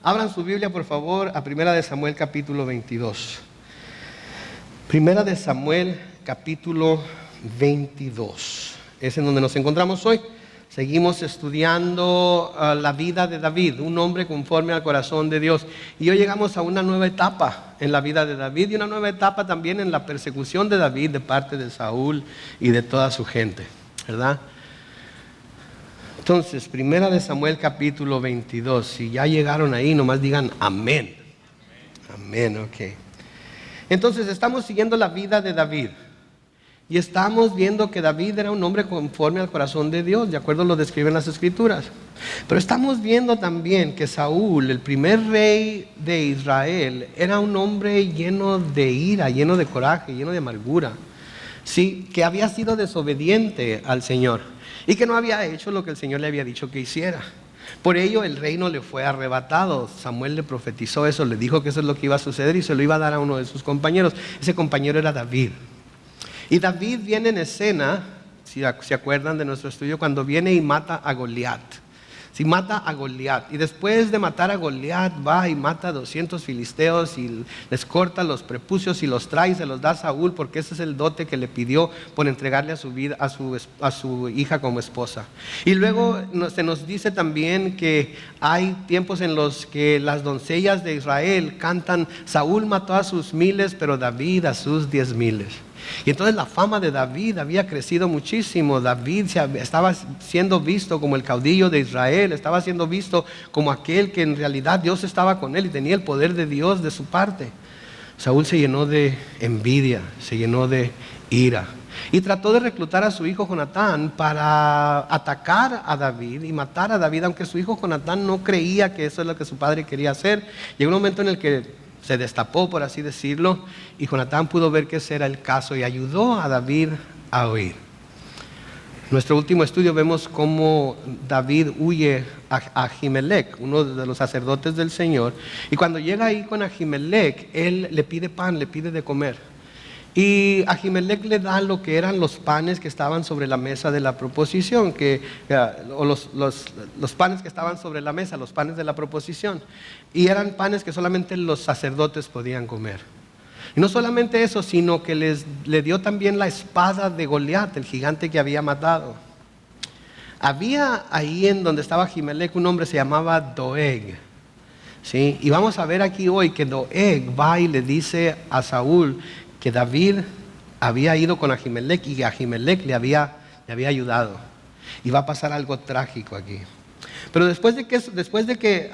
Abran su Biblia, por favor, a Primera de Samuel, capítulo 22. Primera de Samuel, capítulo 22. Es en donde nos encontramos hoy. Seguimos estudiando la vida de David, un hombre conforme al corazón de Dios. Y hoy llegamos a una nueva etapa en la vida de David y una nueva etapa también en la persecución de David de parte de Saúl y de toda su gente, ¿verdad? Entonces, Primera de Samuel capítulo 22, si ya llegaron ahí, nomás digan amén. Amén, ok. Entonces, estamos siguiendo la vida de David y estamos viendo que David era un hombre conforme al corazón de Dios, de acuerdo a lo que describen las Escrituras. Pero estamos viendo también que Saúl, el primer rey de Israel, era un hombre lleno de ira, lleno de coraje, lleno de amargura. Sí, que había sido desobediente al Señor y que no había hecho lo que el Señor le había dicho que hiciera. Por ello el reino le fue arrebatado. Samuel le profetizó eso, le dijo que eso es lo que iba a suceder y se lo iba a dar a uno de sus compañeros. Ese compañero era David. Y David viene en escena, si se acuerdan de nuestro estudio, cuando viene y mata a Goliat. Si mata a Goliat y después de matar a Goliat va y mata a 200 filisteos y les corta los prepucios y los trae y se los da a Saúl, porque ese es el dote que le pidió por entregarle a su hija como esposa. Y luego se nos dice también que hay tiempos en los que las doncellas de Israel cantan: Saúl mató a sus miles, pero David a sus 10,000. Y entonces la fama de David había crecido muchísimo. David estaba siendo visto como el caudillo de Israel, estaba siendo visto como aquel que en realidad Dios estaba con él y tenía el poder de Dios de su parte. Saúl se llenó de envidia, se llenó de ira y trató de reclutar a su hijo Jonatán para atacar a David y matar a David, aunque su hijo Jonatán no creía que eso es lo que su padre quería hacer. Llegó un momento en el que se destapó, por así decirlo, y Jonatán pudo ver que ese era el caso y ayudó a David a huir. En nuestro último estudio vemos cómo David huye a Ahimelech, uno de los sacerdotes del Señor, y cuando llega ahí con Ahimelech, él le pide pan, le pide de comer. Y Ahimelech le da lo que eran los panes que estaban sobre la mesa de la proposición, o los panes que estaban sobre la mesa, los panes de la proposición. Y eran panes que solamente los sacerdotes podían comer. Y no solamente eso, sino que le dio también la espada de Goliat, el gigante que había matado. Había ahí en donde estaba Ahimelech un hombre, se llamaba Doeg. ¿Sí? Y vamos a ver aquí hoy que Doeg va y le dice a Saúl que David había ido con Ahimelech y que Ahimelech le había ayudado. Y va a pasar algo trágico aquí. Pero después de que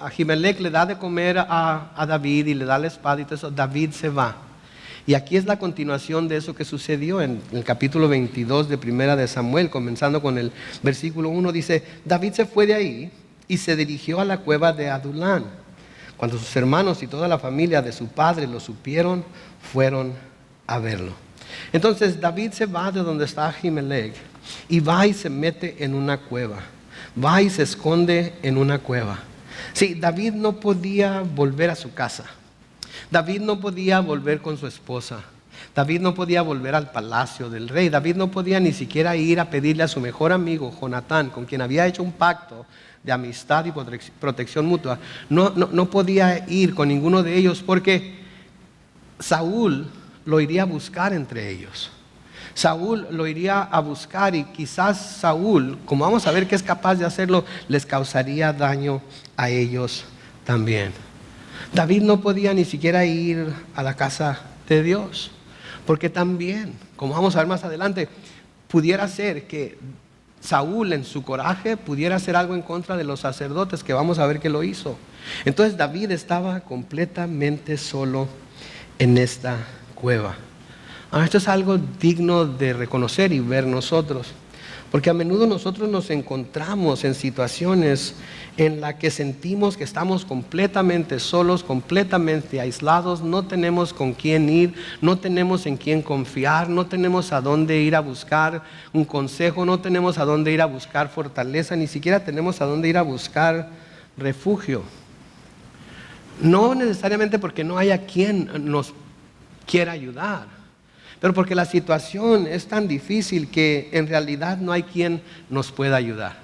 Ahimelech le da de comer a David y le da la espada y todo eso, David se va. Y aquí es la continuación de eso que sucedió en el capítulo 22 de Primera de Samuel, comenzando con el versículo 1, dice: David se fue de ahí y se dirigió a la cueva de Adulán. Cuando sus hermanos y toda la familia de su padre lo supieron, fueron a verlo. Entonces David se va de donde está Ahimelech y va y se mete en una cueva. Va y se esconde en una cueva. Sí, David no podía volver a su casa. David no podía volver con su esposa. David no podía volver al palacio del rey. David no podía ni siquiera ir a pedirle a su mejor amigo Jonatán, con quien había hecho un pacto de amistad y protección mutua. No podía ir con ninguno de ellos porque Saúl lo iría a buscar entre ellos. Saúl lo iría a buscar y quizás Saúl, como vamos a ver que es capaz de hacerlo, les causaría daño a ellos también. David no podía ni siquiera ir a la casa de Dios, porque también, como vamos a ver más adelante, pudiera ser que Saúl en su coraje pudiera hacer algo en contra de los sacerdotes, que vamos a ver que lo hizo. Entonces David estaba completamente solo en esta cueva. Esto es algo digno de reconocer y ver nosotros, porque a menudo nosotros nos encontramos en situaciones en las que sentimos que estamos completamente solos, completamente aislados, no tenemos con quién ir, no tenemos en quién confiar, no tenemos a dónde ir a buscar un consejo, no tenemos a dónde ir a buscar fortaleza, ni siquiera tenemos a dónde ir a buscar refugio. No necesariamente porque no haya quien nos quiera ayudar, pero porque la situación es tan difícil que en realidad no hay quien nos pueda ayudar.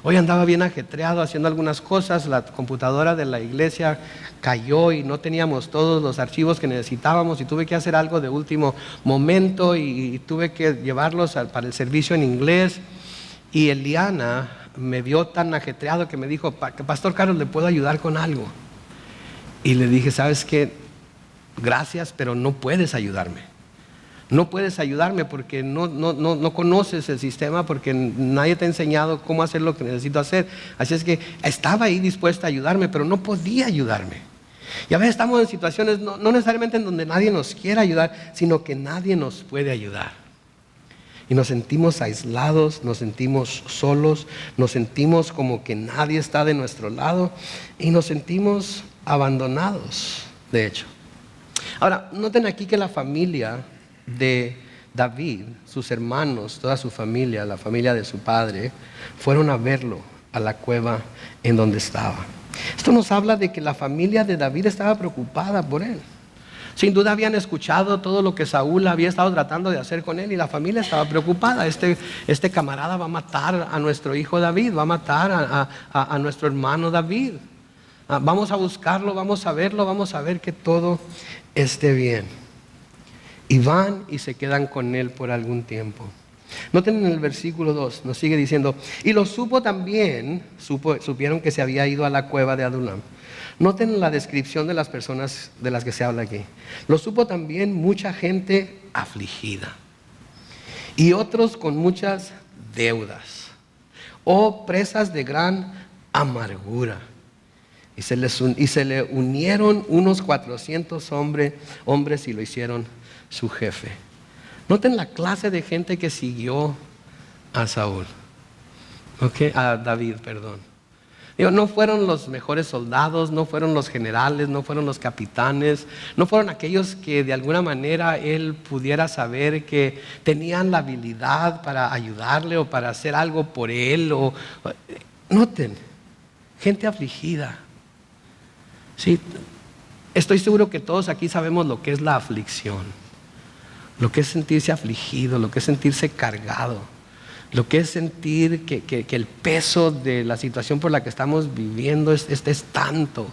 Hoy andaba bien ajetreado haciendo algunas cosas, la computadora de la iglesia cayó y no teníamos todos los archivos que necesitábamos y tuve que hacer algo de último momento y tuve que llevarlos para el servicio en inglés. Y Eliana me vio tan ajetreado que me dijo, Pastor Carlos, ¿le puedo ayudar con algo? Y le dije, ¿sabes qué? Gracias, pero no puedes ayudarme. No puedes ayudarme porque no conoces el sistema, porque nadie te ha enseñado cómo hacer lo que necesito hacer. Así es que estaba ahí dispuesta a ayudarme, pero no podía ayudarme. Y a veces estamos en situaciones no necesariamente en donde nadie nos quiere ayudar, sino que nadie nos puede ayudar. Y nos sentimos aislados, nos sentimos solos, nos sentimos como que nadie está de nuestro lado y nos sentimos abandonados, de hecho. Ahora, noten aquí que la familia de David, sus hermanos, toda su familia, la familia de su padre, fueron a verlo a la cueva en donde estaba. Esto nos habla de que la familia de David estaba preocupada por él. Sin duda habían escuchado todo lo que Saúl había estado tratando de hacer con él y la familia estaba preocupada. Este camarada va a matar a nuestro hijo David, va a matar a nuestro hermano David. Vamos a buscarlo, vamos a verlo, vamos a ver que todo esté bien. Y van y se quedan con él por algún tiempo. Noten en el versículo 2, nos sigue diciendo, y lo supo también, supieron que se había ido a la cueva de Adulam. Noten la descripción de las personas de las que se habla aquí. Lo supo también mucha gente afligida y otros con muchas deudas o presas de gran amargura. Y se le unieron unos 400 hombres y lo hicieron su jefe. Noten la clase de gente que siguió a Saúl. A David, perdón. No fueron los mejores soldados, no fueron los generales, no fueron los capitanes, no fueron aquellos que de alguna manera él pudiera saber que tenían la habilidad para ayudarle o para hacer algo por él. Noten, gente afligida. Sí, estoy seguro que todos aquí sabemos lo que es la aflicción. Lo que es sentirse afligido, lo que es sentirse cargado, lo que es sentir que el peso de la situación por la que estamos viviendo es tanto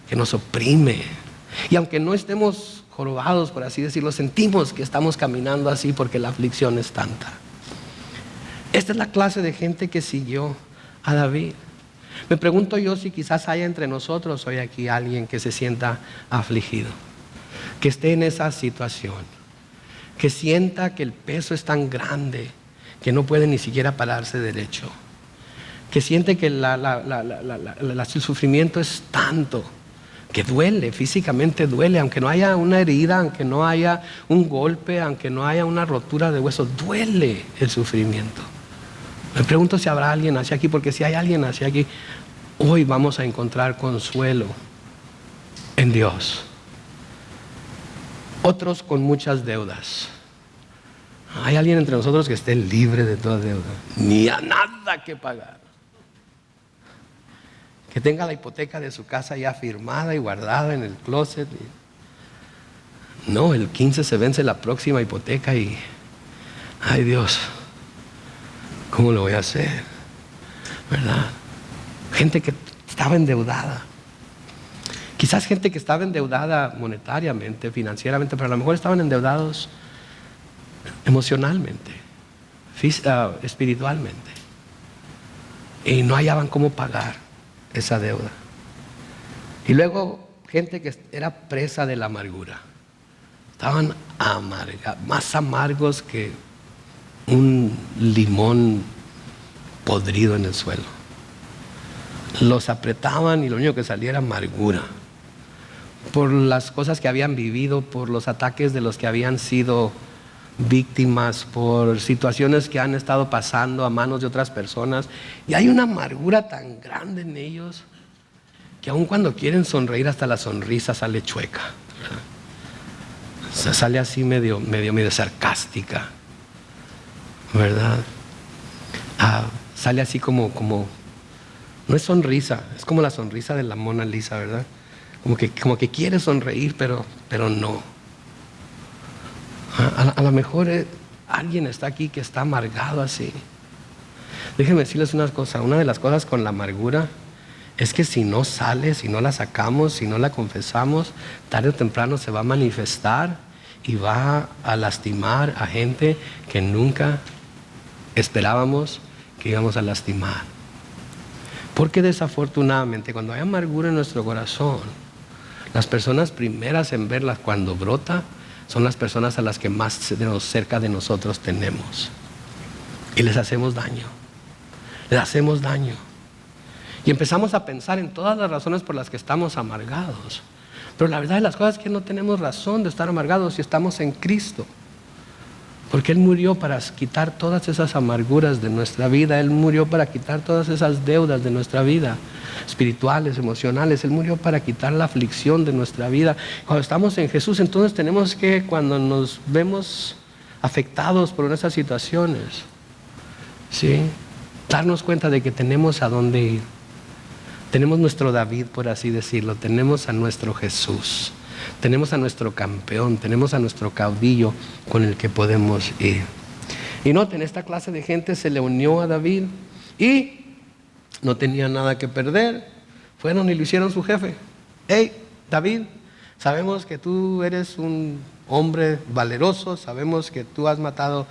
que nos oprime. Y aunque no estemos jorobados, por así decirlo, sentimos que estamos caminando así porque la aflicción es tanta. Esta es la clase de gente que siguió a David. Me pregunto yo si quizás haya entre nosotros hoy aquí alguien que se sienta afligido, que esté en esa situación, que sienta que el peso es tan grande que no puede ni siquiera pararse derecho, que siente que el sufrimiento es tanto que duele, físicamente duele, aunque no haya una herida, aunque no haya un golpe, aunque no haya una rotura de hueso, duele el sufrimiento. Me pregunto si habrá alguien hacia aquí, porque si hay alguien hacia aquí, hoy vamos a encontrar consuelo en Dios. Otros con muchas deudas. ¿Hay alguien entre nosotros que esté libre de toda deuda? Ni a nada que pagar. Que tenga la hipoteca de su casa ya firmada y guardada en el closet. No, el 15 se vence la próxima hipoteca y... ay Dios, ¿cómo lo voy a hacer? ¿Verdad? Gente que estaba endeudada. Quizás gente que estaba endeudada monetariamente, financieramente, pero a lo mejor estaban endeudados emocionalmente, espiritualmente. Y no hallaban cómo pagar esa deuda. Y luego gente que era presa de la amargura. Estaban más amargos que un limón podrido en el suelo. Los apretaban y lo único que salía era amargura. Por las cosas que habían vivido, por los ataques de los que habían sido víctimas, por situaciones que han estado pasando a manos de otras personas. Y hay una amargura tan grande en ellos que aun cuando quieren sonreír, hasta la sonrisa sale chueca. O sea, sale así medio sarcástica, ¿verdad? Sale así como no es sonrisa, es como la sonrisa de la Mona Lisa, ¿verdad? Como que quiere sonreír, pero no. A lo mejor alguien está aquí que está amargado así. Déjenme decirles una cosa. Una de las cosas con la amargura es que si no sale, si no la sacamos, si no la confesamos, tarde o temprano se va a manifestar y va a lastimar a gente que nunca esperábamos que íbamos a lastimar. Porque desafortunadamente cuando hay amargura en nuestro corazón, las personas primeras en verlas cuando brota son las personas a las que más cerca de nosotros tenemos. Y les hacemos daño. Les hacemos daño. Y empezamos a pensar en todas las razones por las que estamos amargados. Pero la verdad de las cosas es que no tenemos razón de estar amargados si estamos en Cristo. Porque Él murió para quitar todas esas amarguras de nuestra vida. Él murió para quitar todas esas deudas de nuestra vida, espirituales, emocionales. Él murió para quitar la aflicción de nuestra vida. Cuando estamos en Jesús, entonces tenemos que, cuando nos vemos afectados por esas situaciones, ¿sí?, darnos cuenta de que tenemos a dónde ir. Tenemos nuestro David, por así decirlo. Tenemos a nuestro Jesús. Tenemos a nuestro campeón, tenemos a nuestro caudillo con el que podemos ir. Y noten, esta clase de gente se le unió a David y no tenía nada que perder. Fueron y lo hicieron su jefe. Hey, David, sabemos que tú eres un hombre valeroso, sabemos que tú has matado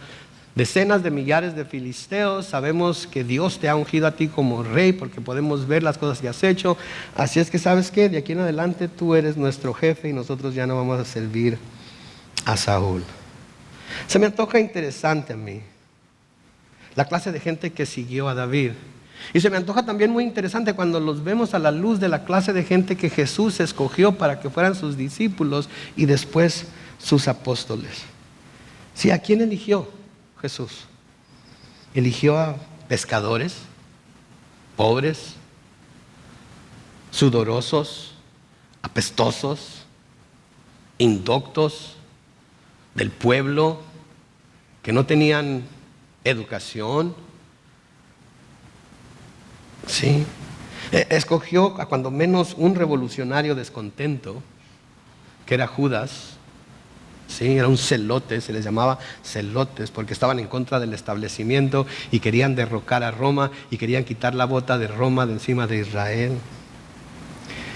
decenas de millares de filisteos, sabemos que Dios te ha ungido a ti como rey porque podemos ver las cosas que has hecho. Así es que, ¿sabes qué? De aquí en adelante tú eres nuestro jefe y nosotros ya no vamos a servir a Saúl. Se me antoja interesante a mí la clase de gente que siguió a David. Y se me antoja también muy interesante cuando los vemos a la luz de la clase de gente que Jesús escogió para que fueran sus discípulos y después sus apóstoles. ¿Sí? ¿A quién eligió Jesús? Eligió a pescadores, pobres, sudorosos, apestosos, indoctos del pueblo, que no tenían educación. Sí. Escogió a cuando menos un revolucionario descontento, que era Judas. Sí, era un celote, se les llamaba celotes porque estaban en contra del establecimiento y querían derrocar a Roma y querían quitar la bota de Roma de encima de Israel.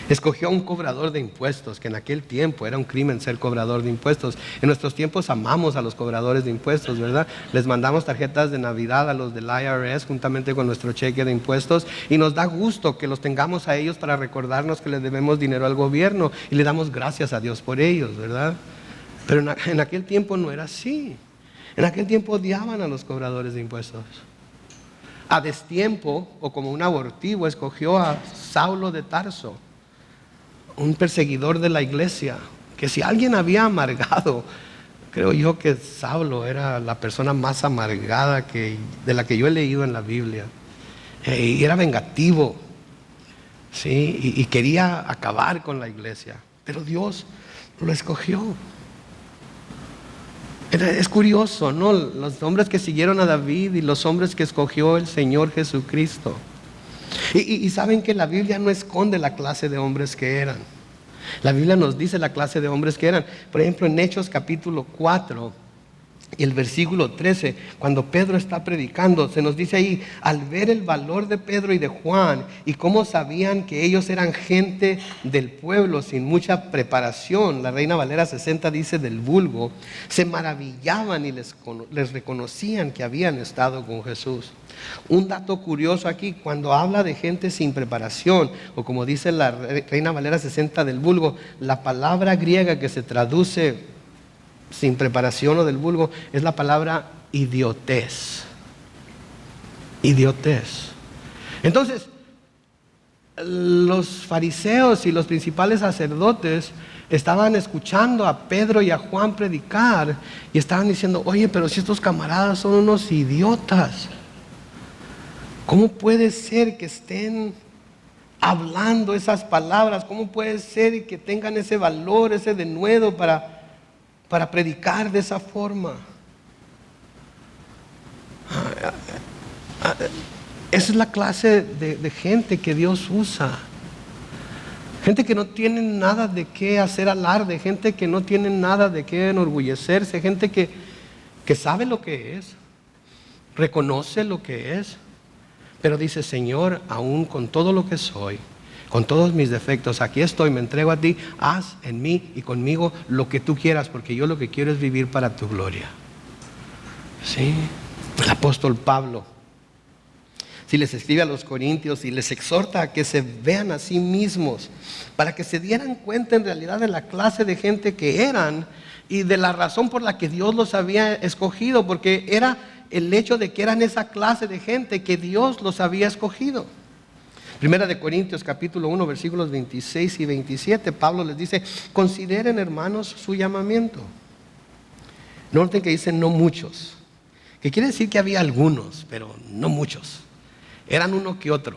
Escogió a un cobrador de impuestos, que en aquel tiempo era un crimen ser cobrador de impuestos. En nuestros tiempos amamos a los cobradores de impuestos, ¿verdad? Les mandamos tarjetas de Navidad a los del IRS juntamente con nuestro cheque de impuestos y nos da gusto que los tengamos a ellos para recordarnos que les debemos dinero al gobierno y le damos gracias a Dios por ellos, ¿verdad? Pero en aquel tiempo no era así. En aquel tiempo odiaban a los cobradores de impuestos. A destiempo, o como un abortivo, escogió a Saulo de Tarso, un perseguidor de la iglesia, que si alguien había amargado, creo yo que Saulo era la persona más amargada de la que yo he leído en la Biblia. Y era vengativo, ¿sí? Y quería acabar con la iglesia, pero Dios lo escogió. Es curioso, ¿no? Los hombres que siguieron a David y los hombres que escogió el Señor Jesucristo. Y saben que la Biblia no esconde la clase de hombres que eran. La Biblia nos dice la clase de hombres que eran. Por ejemplo, en Hechos capítulo 4 y el versículo 13, cuando Pedro está predicando, se nos dice ahí: al ver el valor de Pedro y de Juan y cómo sabían que ellos eran gente del pueblo sin mucha preparación, la Reina Valera 60 dice del vulgo, se maravillaban y les reconocían que habían estado con Jesús. Un dato curioso aquí, cuando habla de gente sin preparación, o como dice la Reina Valera 60 del vulgo, la palabra griega que se traduce sin preparación o del vulgo es la palabra idiotez. Idiotez. Entonces, los fariseos y los principales sacerdotes estaban escuchando a Pedro y a Juan predicar y estaban diciendo: oye, pero si estos camaradas son unos idiotas, ¿cómo puede ser que estén hablando esas palabras? ¿Cómo puede ser que tengan ese valor, ese denuedo para predicar de esa forma? Esa es la clase de gente que Dios usa. Gente que no tiene nada de qué hacer alarde, gente que no tiene nada de qué enorgullecerse, gente que sabe lo que es, reconoce lo que es, Pero dice: Señor, aún con todo lo que soy, con todos mis defectos, aquí estoy, me entrego a ti, haz en mí y conmigo lo que tú quieras, porque yo lo que quiero es vivir para tu gloria. ¿Sí? El apóstol Pablo, si les escribe a los corintios y les exhorta a que se vean a sí mismos, para que se dieran cuenta en realidad de la clase de gente que eran y de la razón por la que Dios los había escogido, porque era el hecho de que eran esa clase de gente que Dios los había escogido. Primera de Corintios capítulo 1 versículos 26 y 27, Pablo les dice: consideren, hermanos, su llamamiento. Noten que dicen no muchos, que quiere decir que había algunos, pero no muchos. Eran uno que otro.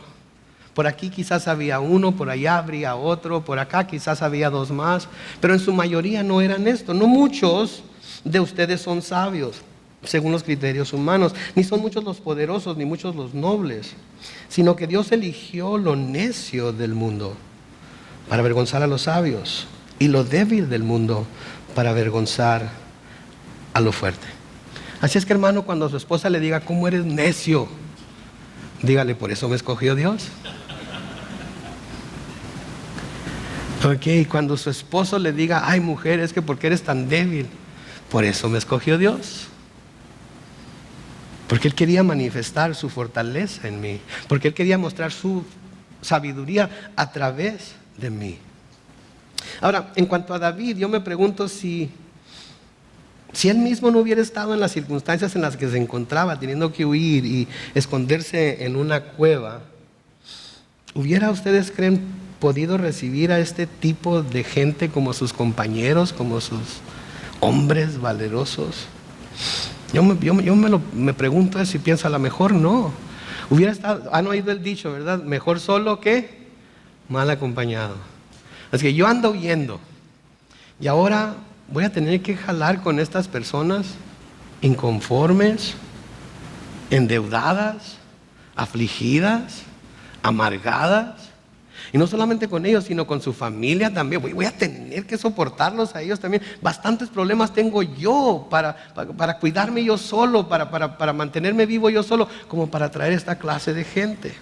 Por aquí quizás había uno, por allá habría otro, por acá quizás había dos más, pero en su mayoría no eran esto. No muchos de ustedes son sabios, según los criterios humanos, ni son muchos los poderosos, ni muchos los nobles, sino que Dios eligió lo necio del mundo para avergonzar a los sabios, y lo débil del mundo para avergonzar a lo fuerte. Así es que, hermano, cuando su esposa le diga: ¿cómo eres necio?, dígale: por eso me escogió Dios. Ok, cuando su esposo le diga: ay, mujer, es que ¿por qué eres tan débil? Por eso me escogió Dios. Porque Él quería manifestar su fortaleza en mí, porque Él quería mostrar su sabiduría a través de mí. Ahora, en cuanto a David, yo me pregunto si él mismo no hubiera estado en las circunstancias en las que se encontraba, teniendo que huir y esconderse en una cueva, ¿hubiera, ustedes creen, podido recibir a este tipo de gente como sus compañeros, como sus hombres valerosos? Yo me pregunto eso y pienso: a lo mejor no. Hubiera estado, han oído el dicho, ¿verdad? Mejor solo que mal acompañado. Así que yo ando huyendo y ahora voy a tener que jalar con estas personas inconformes, endeudadas, afligidas, amargadas. Y no solamente con ellos, sino con su familia también. Voy a tener que soportarlos a ellos también. Bastantes problemas tengo yo para cuidarme yo solo, para mantenerme vivo yo solo, como para traer esta clase de gente.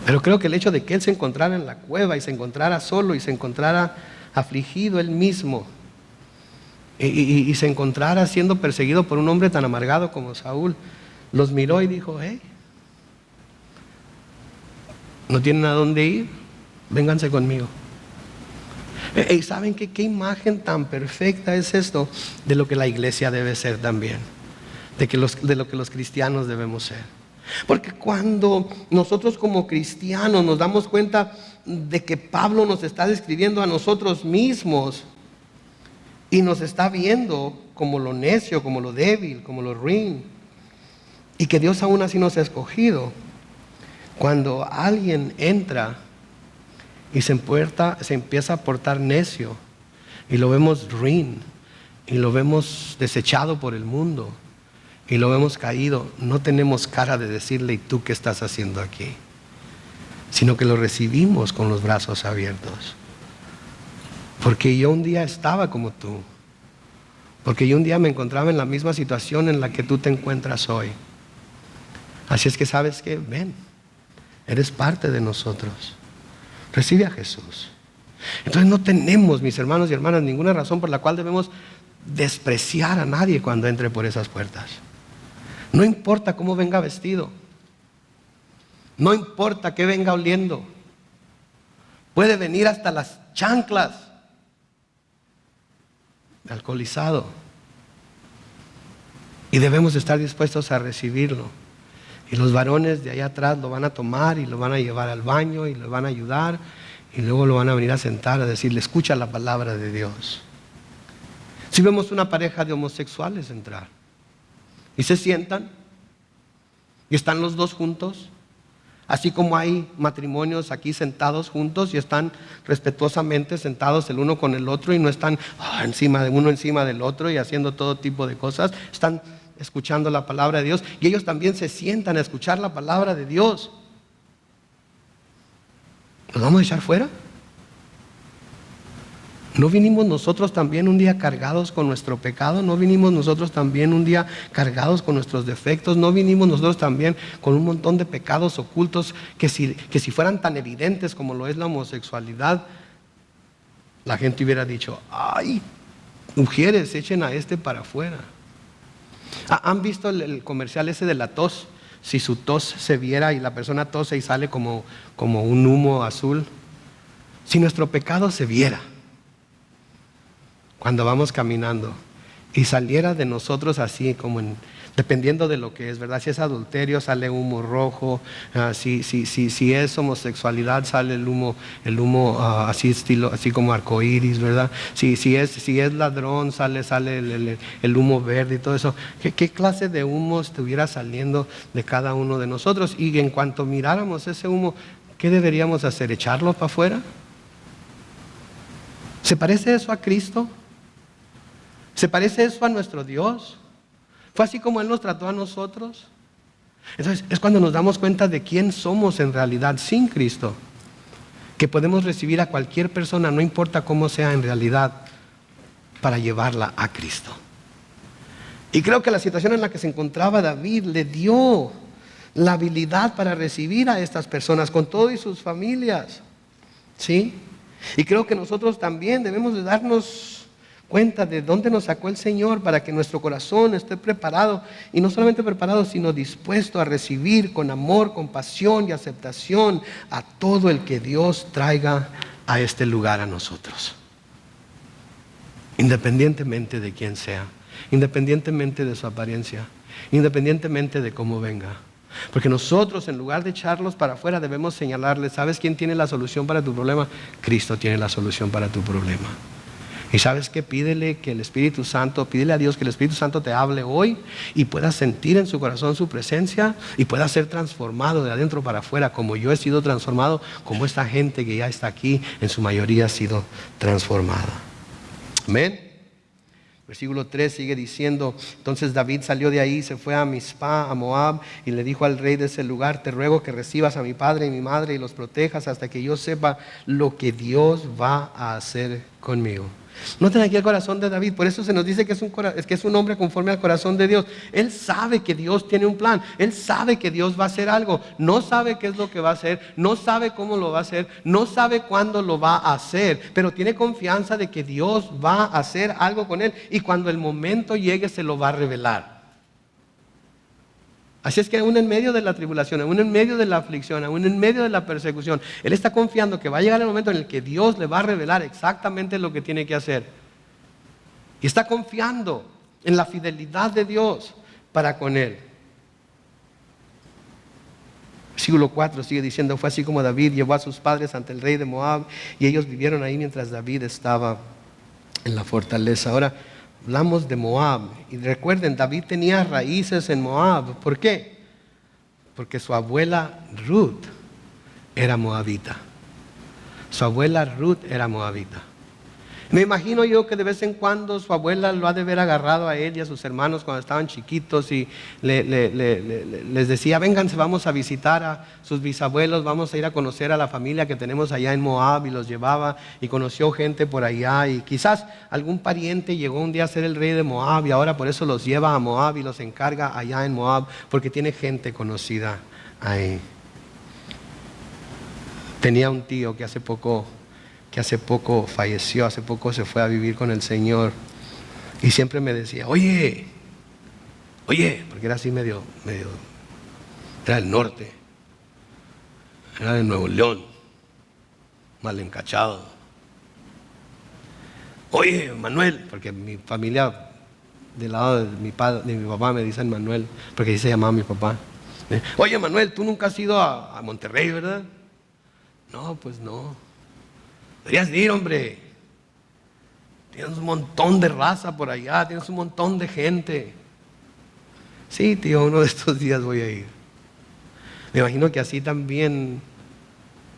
Pero creo que el hecho de que él se encontrara en la cueva y se encontrara solo y se encontrara afligido él mismo y se encontrara siendo perseguido por un hombre tan amargado como Saúl, los miró y dijo: hey, ¿no tienen a dónde ir? Vénganse conmigo. ¿Y saben qué imagen tan perfecta es esto de lo que la iglesia debe ser también? De lo que los cristianos debemos ser. Porque cuando nosotros como cristianos nos damos cuenta de que Pablo nos está describiendo a nosotros mismos y nos está viendo como lo necio, como lo débil, como lo ruin, y que Dios aún así nos ha escogido, cuando alguien entra y se empieza a portar necio y lo vemos ruin y lo vemos desechado por el mundo y lo vemos caído, no tenemos cara de decirle: ¿y tú qué estás haciendo aquí? Sino que lo recibimos con los brazos abiertos. Porque yo un día estaba como tú, porque yo un día me encontraba en la misma situación en la que tú te encuentras hoy. Así es que, ¿sabes qué? Ven, eres parte de nosotros. Recibe a Jesús. Entonces no tenemos, mis hermanos y hermanas, ninguna razón por la cual debemos despreciar a nadie cuando entre por esas puertas. No importa cómo venga vestido, no importa qué venga oliendo, puede venir hasta las chanclas, alcoholizado, y debemos estar dispuestos a recibirlo. Y los varones de allá atrás lo van a tomar y lo van a llevar al baño y lo van a ayudar, y luego lo van a venir a sentar a decirle: escucha la palabra de Dios. Si vemos una pareja de homosexuales entrar y se sientan y están los dos juntos, así como hay matrimonios aquí sentados juntos y están respetuosamente sentados el uno con el otro y no están uno encima del otro y haciendo todo tipo de cosas, están escuchando la palabra de Dios, y ellos también se sientan a escuchar la palabra de Dios. ¿Los vamos a echar fuera? ¿No vinimos nosotros también un día cargados con nuestro pecado? ¿No vinimos nosotros también un día cargados con nuestros defectos? ¿No vinimos nosotros también con un montón de pecados ocultos que si fueran tan evidentes como lo es la homosexualidad, la gente hubiera dicho, ay, mujeres, echen a este para afuera? ¿Han visto el comercial ese de la tos? Si su tos se viera y la persona tose y sale como un humo azul. Si nuestro pecado se viera cuando vamos caminando y saliera de nosotros así dependiendo de lo que es, ¿verdad? Si es adulterio sale humo rojo, si es homosexualidad sale el humo así como arcoíris, ¿verdad? Si es ladrón sale el humo verde y todo eso. ¿Qué clase de humo estuviera saliendo de cada uno de nosotros? Y en cuanto miráramos ese humo, ¿qué deberíamos hacer? ¿Echarlo para afuera? ¿Se parece eso a Cristo? ¿Se parece eso a nuestro Dios? ¿Fue así como Él nos trató a nosotros? Entonces es cuando nos damos cuenta de quién somos en realidad sin Cristo, que podemos recibir a cualquier persona, no importa cómo sea en realidad, para llevarla a Cristo. Y creo que la situación en la que se encontraba David le dio la habilidad para recibir a estas personas con todo y sus familias, ¿sí? Y creo que nosotros también debemos de darnos cuenta de dónde nos sacó el Señor para que nuestro corazón esté preparado, y no solamente preparado, sino dispuesto a recibir con amor, compasión y aceptación a todo el que Dios traiga a este lugar a nosotros, independientemente de quién sea, independientemente de su apariencia, independientemente de cómo venga. Porque nosotros, en lugar de echarlos para afuera, debemos señalarles, ¿sabes quién tiene la solución para tu problema? Cristo tiene la solución para tu problema. Y ¿sabes qué? Pídele a Dios que el Espíritu Santo te hable hoy y puedas sentir en su corazón su presencia y puedas ser transformado de adentro para afuera, como yo he sido transformado, como esta gente que ya está aquí en su mayoría ha sido transformada. Amén. Versículo 3 sigue diciendo, entonces David salió de ahí, se fue a Mizpa, a Moab, y le dijo al rey de ese lugar, te ruego que recibas a mi padre y mi madre y los protejas hasta que yo sepa lo que Dios va a hacer conmigo. Noten aquí el corazón de David, por eso se nos dice que es un hombre conforme al corazón de Dios. Él sabe que Dios tiene un plan, él sabe que Dios va a hacer algo, no sabe qué es lo que va a hacer, no sabe cómo lo va a hacer, no sabe cuándo lo va a hacer, pero tiene confianza de que Dios va a hacer algo con él y cuando el momento llegue se lo va a revelar. Así es que aún en medio de la tribulación, aún en medio de la aflicción, aún en medio de la persecución, él está confiando que va a llegar el momento en el que Dios le va a revelar exactamente lo que tiene que hacer. Y está confiando en la fidelidad de Dios para con él. Versículo 4 sigue diciendo, fue así como David llevó a sus padres ante el rey de Moab y ellos vivieron ahí mientras David estaba en la fortaleza. Ahora hablamos de Moab y recuerden, David tenía raíces en Moab. ¿Por qué? Porque su abuela Ruth era moabita. Su abuela Ruth era moabita. Me imagino yo que de vez en cuando su abuela lo ha de haber agarrado a él y a sus hermanos cuando estaban chiquitos y les decía, vénganse, vamos a visitar a sus bisabuelos, vamos a ir a conocer a la familia que tenemos allá en Moab, y los llevaba y conoció gente por allá y quizás algún pariente llegó un día a ser el rey de Moab y ahora por eso los lleva a Moab y los encarga allá en Moab porque tiene gente conocida ahí. Tenía un tío que hace poco falleció, hace poco se fue a vivir con el Señor y siempre me decía, oye, porque era así medio, era del norte, era de Nuevo León, mal encachado. Oye, Manuel, porque mi familia del lado de mi papá me dicen Manuel, porque así se llamaba mi papá. Oye, Manuel, tú nunca has ido a Monterrey, ¿verdad? No, pues no. Deberías ir, hombre. Tienes un montón de raza por allá, tienes un montón de gente. Sí, tío, uno de estos días voy a ir. Me imagino que así también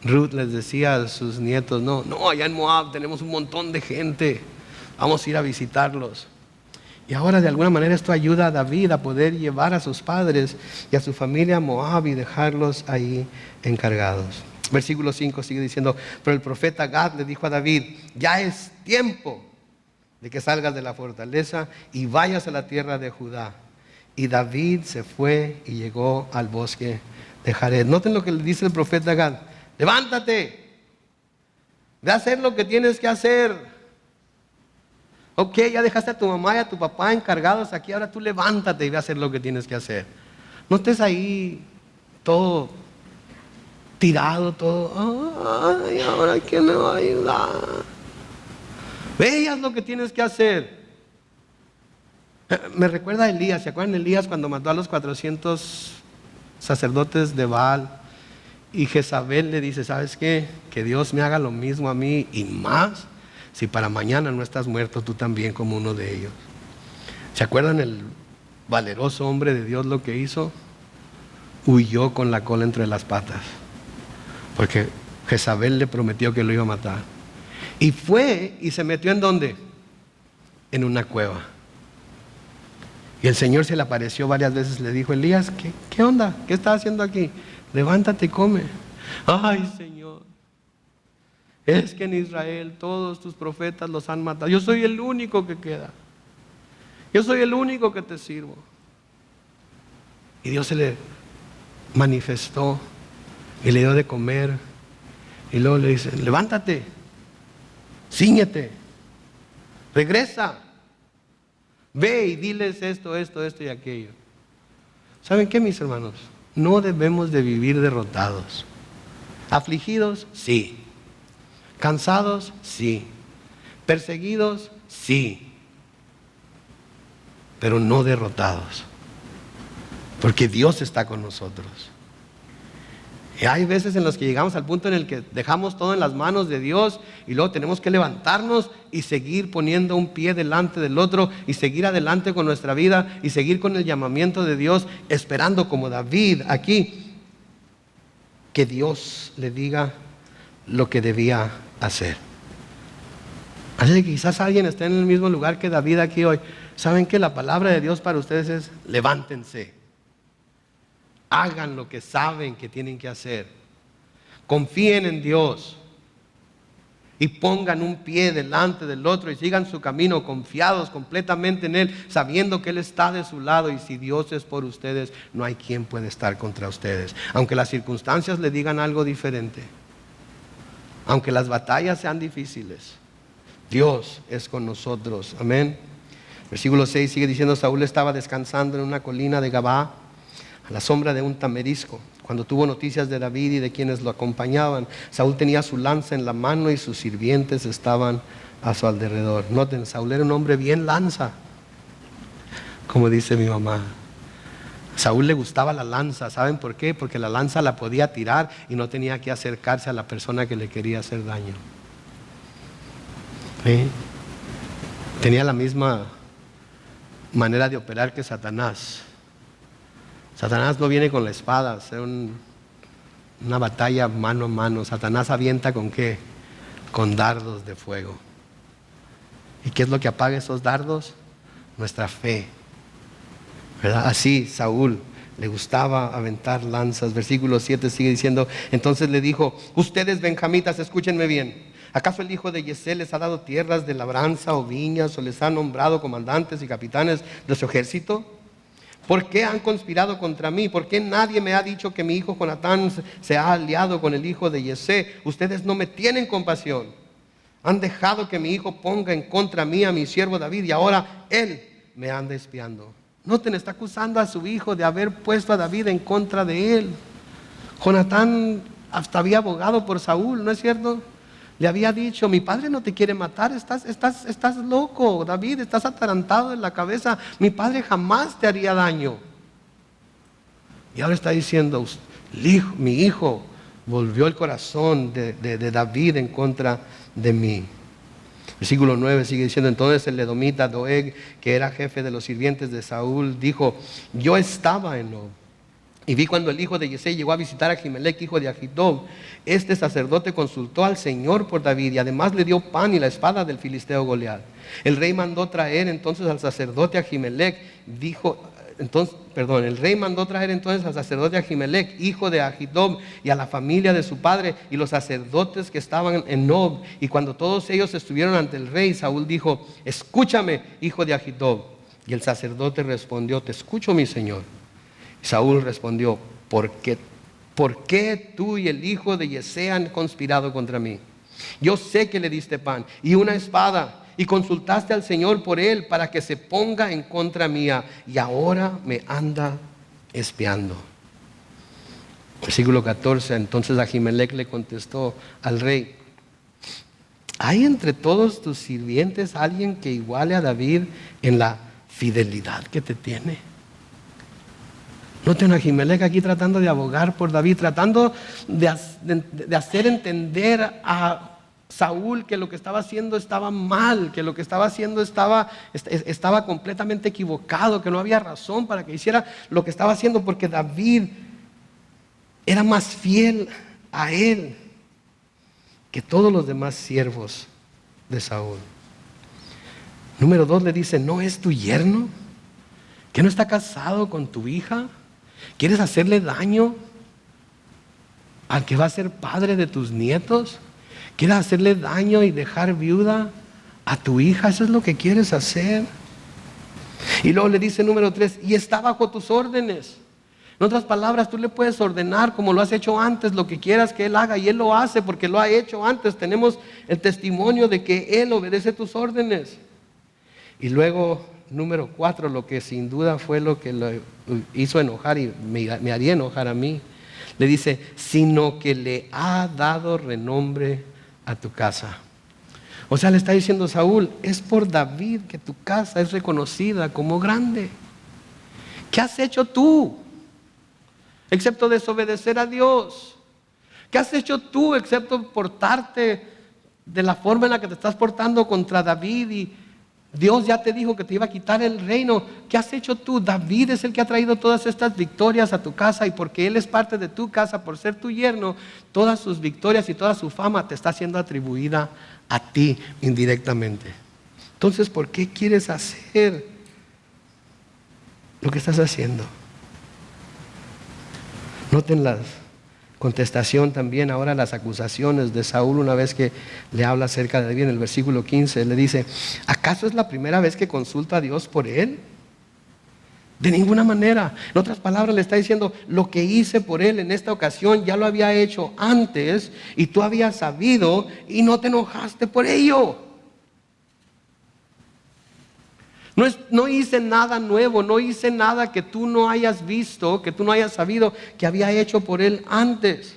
Ruth les decía a sus nietos, no, allá en Moab tenemos un montón de gente, vamos a ir a visitarlos. Y ahora de alguna manera esto ayuda a David a poder llevar a sus padres y a su familia a Moab y dejarlos ahí encargados. Versículo 5 sigue diciendo, pero el profeta Gad le dijo a David, ya es tiempo de que salgas de la fortaleza y vayas a la tierra de Judá. Y David se fue y llegó al bosque de Jared. Noten lo que le dice el profeta Gad, levántate, ve a hacer lo que tienes que hacer. Ok, ya dejaste a tu mamá y a tu papá encargados aquí, ahora tú levántate y ve a hacer lo que tienes que hacer. No estés ahí todo tirado, todo, ay, ahora ¿quién me va a ayudar? Ve y haz lo que tienes que hacer. Me recuerda a Elías, ¿se acuerdan de Elías cuando mató a los 400 sacerdotes de Baal? Y Jezabel le dice, ¿sabes qué? Que Dios me haga lo mismo a mí y más, si para mañana no estás muerto tú también como uno de ellos. ¿Se acuerdan el valeroso hombre de Dios lo que hizo? Huyó con la cola entre las patas, porque Jezabel le prometió que lo iba a matar. Y fue y se metió ¿en dónde? En una cueva. Y el Señor se le apareció varias veces, le dijo, Elías, ¿qué onda? ¿Qué estás haciendo aquí? Levántate y come. Ay, Señor, es que en Israel todos tus profetas los han matado. Yo soy el único que queda. Yo soy el único que te sirvo. Y Dios se le manifestó y le dio de comer. Y luego le dice, levántate, cíñete, regresa. Ve y diles esto y aquello. ¿Saben qué, mis hermanos? No debemos de vivir derrotados. ¿Afligidos? Sí. ¿Cansados? Sí. ¿Perseguidos? Sí. Pero no derrotados. Porque Dios está con nosotros. Y hay veces en las que llegamos al punto en el que dejamos todo en las manos de Dios y luego tenemos que levantarnos y seguir poniendo un pie delante del otro y seguir adelante con nuestra vida y seguir con el llamamiento de Dios, esperando como David aquí, que Dios le diga lo que debía hacer. Así que quizás alguien esté en el mismo lugar que David aquí hoy. ¿Saben que la palabra de Dios para ustedes es levántense? Hagan lo que saben que tienen que hacer. Confíen en Dios. Y pongan un pie delante del otro y sigan su camino confiados completamente en Él, sabiendo que Él está de su lado. Y si Dios es por ustedes, no hay quien puede estar contra ustedes. Aunque las circunstancias le digan algo diferente. Aunque las batallas sean difíciles. Dios es con nosotros. Amén. Versículo 6 sigue diciendo, Saúl estaba descansando en una colina de Gabá, a la sombra de un tamarisco. Cuando tuvo noticias de David y de quienes lo acompañaban, Saúl tenía su lanza en la mano y sus sirvientes estaban a su alrededor. Noten, Saúl era un hombre bien lanza, como dice mi mamá. Saúl le gustaba la lanza. ¿Saben por qué? Porque la lanza la podía tirar y no tenía que acercarse a la persona que le quería hacer daño. ¿Sí? Tenía la misma manera de operar que Satanás. Satanás no viene con la espada, es una batalla mano a mano. Satanás avienta ¿con qué? Con dardos de fuego. ¿Y qué es lo que apaga esos dardos? Nuestra fe, ¿verdad? Así Saúl le gustaba aventar lanzas. Versículo 7 sigue diciendo, entonces le dijo, ustedes benjamitas, escúchenme bien. ¿Acaso el hijo de Yesé les ha dado tierras de labranza o viñas o les ha nombrado comandantes y capitanes de su ejército? ¿Por qué han conspirado contra mí? ¿Por qué nadie me ha dicho que mi hijo Jonatán se ha aliado con el hijo de Yesé? Ustedes no me tienen compasión. Han dejado que mi hijo ponga en contra mí a mi siervo David y ahora él me anda espiando. Noten, está acusando a su hijo de haber puesto a David en contra de él. Jonatán hasta había abogado por Saúl, ¿no es cierto? Le había dicho, mi padre no te quiere matar, estás loco, David, estás atarantado en la cabeza, mi padre jamás te haría daño. Y ahora está diciendo, mi hijo volvió el corazón de David en contra de mí. Versículo 9 sigue diciendo, entonces el edomita Doeg, que era jefe de los sirvientes de Saúl, dijo, yo estaba en Nob. Y vi cuando el hijo de Yesé llegó a visitar a Ahimelech, hijo de Ahitob. Este sacerdote consultó al Señor por David y además le dio pan y la espada del filisteo Goliat. El rey mandó traer entonces al sacerdote Ahimelech, dijo, el rey mandó traer entonces al sacerdote Ahimelech, hijo de Ahitob, y a la familia de su padre, y los sacerdotes que estaban en Nob. Y cuando todos ellos estuvieron ante el rey, Saúl dijo: escúchame, hijo de Ahitob. Y el sacerdote respondió: te escucho, mi señor. Y Saúl respondió: ¿Por qué tú y el hijo de Yesé han conspirado contra mí? Yo sé que le diste pan y una espada, y consultaste al Señor por él para que se ponga en contra mía, y ahora me anda espiando. Versículo 14. Entonces Ahimelech le contestó al rey: ¿hay entre todos tus sirvientes alguien que iguale a David en la fidelidad que te tiene? Noten a Ahimelech aquí tratando de abogar por David, tratando de hacer entender a Saúl que lo que estaba haciendo estaba mal, que lo que estaba haciendo estaba completamente equivocado, que no había razón para que hiciera lo que estaba haciendo, porque David era más fiel a él que todos los demás siervos de Saúl. Número 2, le dice: ¿no es tu yerno? ¿Que no está casado con tu hija? ¿Quieres hacerle daño al que va a ser padre de tus nietos? ¿Quieres hacerle daño y dejar viuda a tu hija? ¿Eso es lo que quieres hacer? Y luego le dice número 3: y está bajo tus órdenes. En otras palabras, tú le puedes ordenar como lo has hecho antes, lo que quieras que él haga, y él lo hace porque lo ha hecho antes. Tenemos el testimonio de que él obedece tus órdenes. Y luego, número 4, lo que sin duda fue lo que lo hizo enojar y me haría enojar a mí. Le dice: sino que le ha dado renombre a tu casa. O sea, le está diciendo Saúl: es por David que tu casa es reconocida como grande. ¿Qué has hecho tú excepto desobedecer a Dios? ¿Qué has hecho tú excepto portarte de la forma en la que te estás portando contra David? Y Dios ya te dijo que te iba a quitar el reino. ¿Qué has hecho tú? David es el que ha traído todas estas victorias a tu casa, y porque él es parte de tu casa, por ser tu yerno, todas sus victorias y toda su fama te está siendo atribuida a ti indirectamente. Entonces, ¿por qué quieres hacer lo que estás haciendo? Noten la contestación también, ahora las acusaciones de Saúl una vez que le habla acerca de David. En el versículo 15 le dice: ¿acaso es la primera vez que consulta a Dios por él? De ninguna manera. En otras palabras, le está diciendo: lo que hice por él en esta ocasión ya lo había hecho antes, y tú habías sabido y no te enojaste por ello. No hice nada nuevo, no hice nada que tú no hayas visto, que tú no hayas sabido que había hecho por él antes.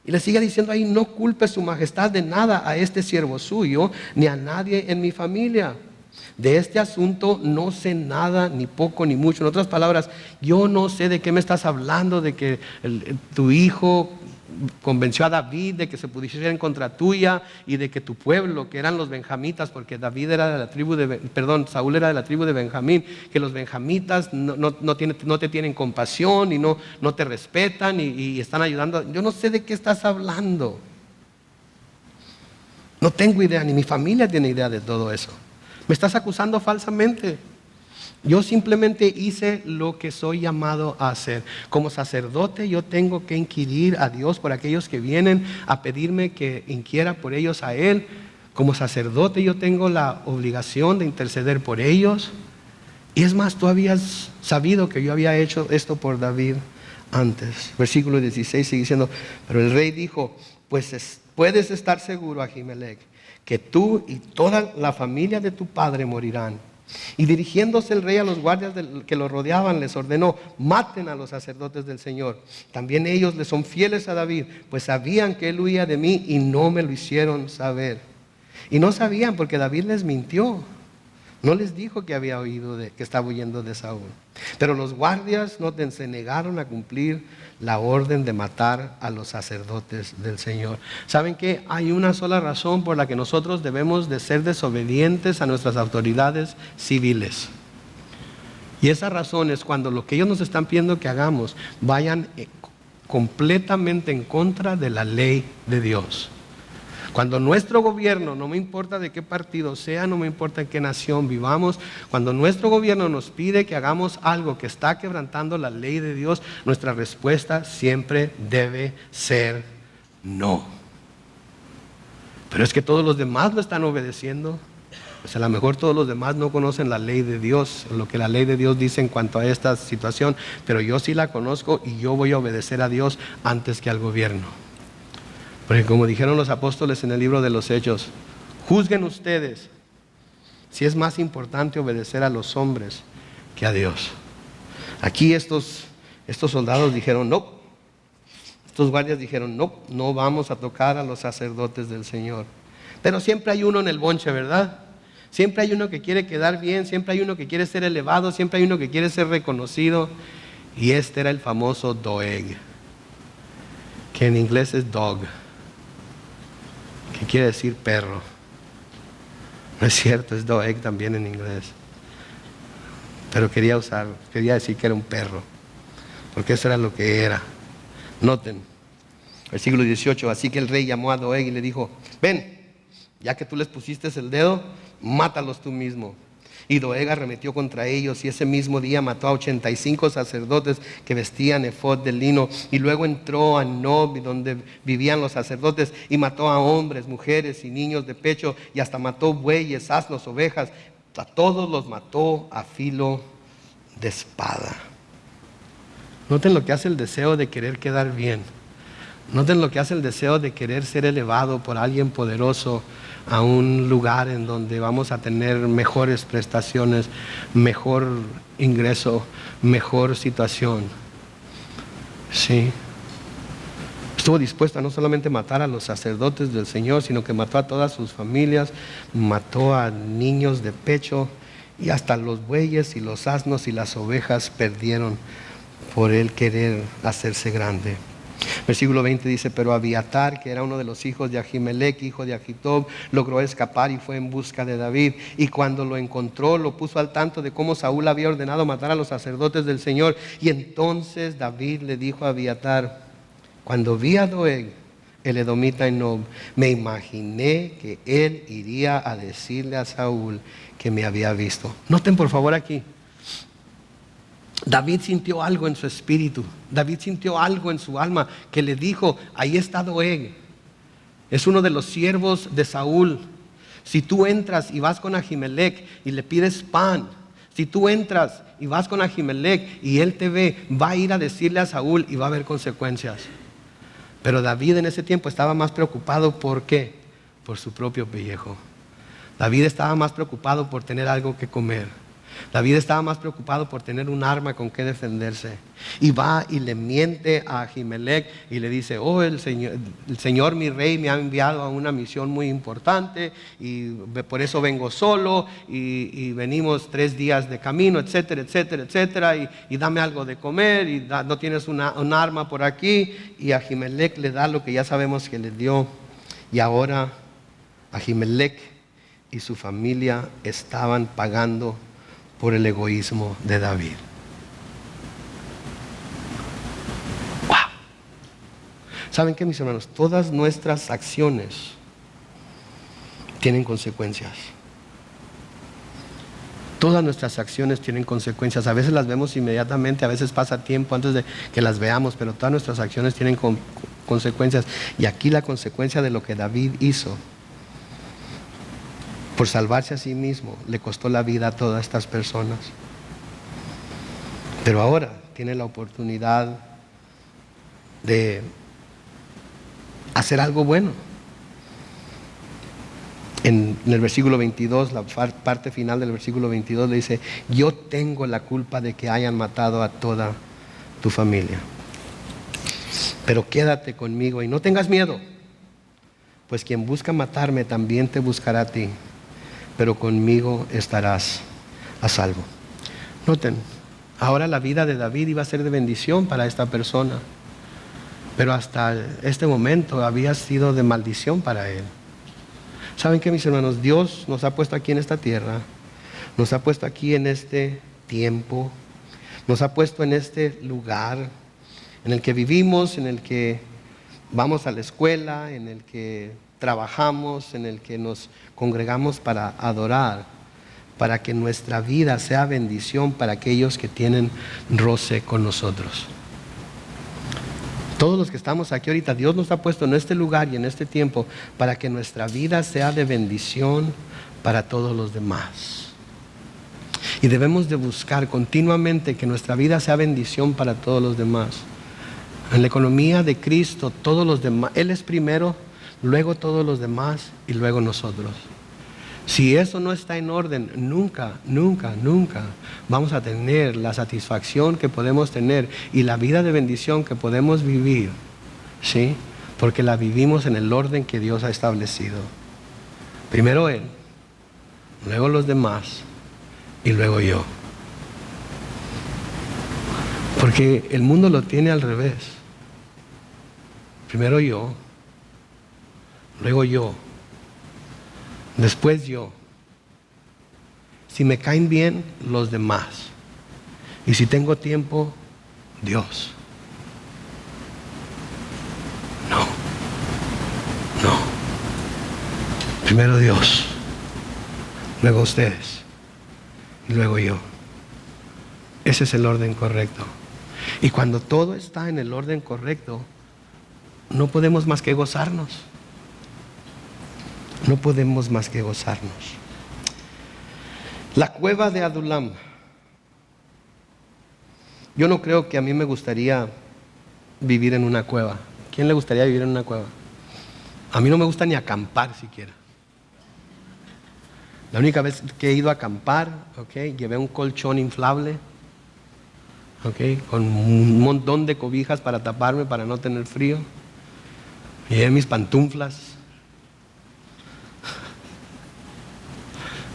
Y le sigue diciendo ahí: no culpe su majestad de nada a este siervo suyo, ni a nadie en mi familia. De este asunto no sé nada, ni poco ni mucho. En otras palabras, yo no sé de qué me estás hablando, de que tu hijo convenció a David de que se pusiera en contra tuya, y de que tu pueblo, que eran los benjamitas, porque David era de la tribu Saúl era de la tribu de Benjamín, que los benjamitas no te tienen compasión y no te respetan y están ayudando. Yo no sé de qué estás hablando. No tengo idea, ni mi familia tiene idea de todo eso. Me estás acusando falsamente. Yo simplemente hice lo que soy llamado a hacer. Como sacerdote, yo tengo que inquirir a Dios por aquellos que vienen a pedirme que inquiera por ellos a Él. Como sacerdote, yo tengo la obligación de interceder por ellos. Y es más, tú habías sabido que yo había hecho esto por David antes. Versículo 16 sigue diciendo: pero el rey dijo: pues puedes estar seguro, Ahimelech, que tú y toda la familia de tu padre morirán. Y dirigiéndose el rey a los guardias que lo rodeaban, les ordenó: maten a los sacerdotes del Señor. También ellos le son fieles a David, pues sabían que él huía de mí y no me lo hicieron saber. Y no sabían, porque David les mintió. No les dijo que había oído que estaba huyendo de Saúl. Pero los guardias se negaron a cumplir la orden de matar a los sacerdotes del Señor. ¿Saben qué? Hay una sola razón por la que nosotros debemos de ser desobedientes a nuestras autoridades civiles. Y esa razón es cuando lo que ellos nos están pidiendo que hagamos vayan completamente en contra de la ley de Dios. Cuando nuestro gobierno, no me importa de qué partido sea, no me importa en qué nación vivamos, cuando nuestro gobierno nos pide que hagamos algo que está quebrantando la ley de Dios, nuestra respuesta siempre debe ser no. Pero es que todos los demás lo están obedeciendo. Pues a lo mejor todos los demás no conocen la ley de Dios, lo que la ley de Dios dice en cuanto a esta situación, pero yo sí la conozco y yo voy a obedecer a Dios antes que al gobierno. Porque como dijeron los apóstoles en el libro de los Hechos, juzguen ustedes si es más importante obedecer a los hombres que a Dios. Aquí estos soldados dijeron no, estos guardias dijeron no, no vamos a tocar a los sacerdotes del Señor. Pero siempre hay uno en el bonche, ¿verdad? Siempre hay uno que quiere quedar bien, siempre hay uno que quiere ser elevado, siempre hay uno que quiere ser reconocido. Y este era el famoso Doeg, que en inglés es dog, que quiere decir perro. No es cierto, es Doeg también en inglés. Pero quería decir que era un perro, porque eso era lo que era. Noten, versículo 18, así que el rey llamó a Doeg y le dijo, ven, ya que tú les pusiste el dedo, mátalos tú mismo. Y Doeg arremetió contra ellos y ese mismo día mató a 85 sacerdotes que vestían efod de lino. Y luego entró a Nob, donde vivían los sacerdotes, y mató a hombres, mujeres y niños de pecho, y hasta mató bueyes, asnos, ovejas. A todos los mató a filo de espada. Noten lo que hace el deseo de querer quedar bien. Noten lo que hace el deseo de querer ser elevado por alguien poderoso a un lugar en donde vamos a tener mejores prestaciones, mejor ingreso, mejor situación. Sí. Estuvo dispuesto a no solamente matar a los sacerdotes del Señor, sino que mató a todas sus familias, mató a niños de pecho, y hasta los bueyes y los asnos y las ovejas perdieron por él querer hacerse grande. Versículo 20 dice, pero Abiatar, que era uno de los hijos de Ahimelech, hijo de Ahitob, logró escapar y fue en busca de David. Y cuando lo encontró, lo puso al tanto de cómo Saúl había ordenado matar a los sacerdotes del Señor. Y entonces David le dijo a Abiatar, cuando vi a Doeg, el edomita en Nob, me imaginé que él iría a decirle a Saúl que me había visto. Noten por favor aquí. David sintió algo en su espíritu, David sintió algo en su alma que le dijo, ahí está Doeg, es uno de los siervos de Saúl. Si tú entras y vas con Ahimelech y le pides pan, si tú entras y vas con Ahimelech y él te ve, va a ir a decirle a Saúl y va a haber consecuencias. Pero David en ese tiempo estaba más preocupado, ¿por qué? Por su propio pellejo. David estaba más preocupado por tener algo que comer. David estaba más preocupado por tener un arma con que defenderse. Y va y le miente a Ahimelech y le dice, oh, el Señor mi rey me ha enviado a una misión muy importante y por eso vengo solo y venimos 3 días de camino, etcétera, etcétera, etcétera, y dame algo de comer y no tienes un arma por aquí. Y Ahimelech le da lo que ya sabemos que le dio. Y ahora Ahimelech y su familia estaban pagando por el egoísmo de David. ¡Wow! ¿Saben qué, mis hermanos? Todas nuestras acciones tienen consecuencias. Todas nuestras acciones tienen consecuencias. A veces las vemos inmediatamente, a veces pasa tiempo antes de que las veamos, pero todas nuestras acciones tienen consecuencias. Y aquí la consecuencia de lo que David hizo por salvarse a sí mismo, le costó la vida a todas estas personas. Pero ahora tiene la oportunidad de hacer algo bueno. En el versículo 22, la parte final del versículo 22 le dice, yo tengo la culpa de que hayan matado a toda tu familia. Pero quédate conmigo y no tengas miedo, pues quien busca matarme también te buscará a ti, pero conmigo estarás a salvo. Noten, ahora la vida de David iba a ser de bendición para esta persona, pero hasta este momento había sido de maldición para él. ¿Saben qué, mis hermanos? Dios nos ha puesto aquí en esta tierra, nos ha puesto aquí en este tiempo, nos ha puesto en este lugar en el que vivimos, en el que vamos a la escuela, en el que trabajamos, en el que nos congregamos para adorar, para que nuestra vida sea bendición para aquellos que tienen roce con nosotros. Todos los que estamos aquí ahorita, Dios nos ha puesto en este lugar y en este tiempo para que nuestra vida sea de bendición para todos los demás. Y debemos de buscar continuamente que nuestra vida sea bendición para todos los demás. En la economía de Cristo, todos los demás, Él es primero, luego todos los demás y luego nosotros. Si eso no está en orden, nunca vamos a tener la satisfacción que podemos tener y la vida de bendición que podemos vivir, ¿sí? Porque la vivimos en el orden que Dios ha establecido. Primero Él, luego los demás y luego yo. Porque el mundo lo tiene al revés. Primero yo, luego yo, después yo. Si me caen bien, los demás. Y si tengo tiempo, Dios. No. Primero Dios, luego ustedes, y luego yo. Ese es el orden correcto. Y cuando todo está en el orden correcto, no podemos más que gozarnos. No podemos más que gozarnos. La cueva de Adulam. Yo no creo que a mí me gustaría vivir en una cueva. ¿Quién le gustaría vivir en una cueva? A mí no me gusta ni acampar siquiera. La única vez que he ido a acampar, llevé un colchón inflable, con un montón de cobijas para taparme, para no tener frío. Llevé mis pantuflas.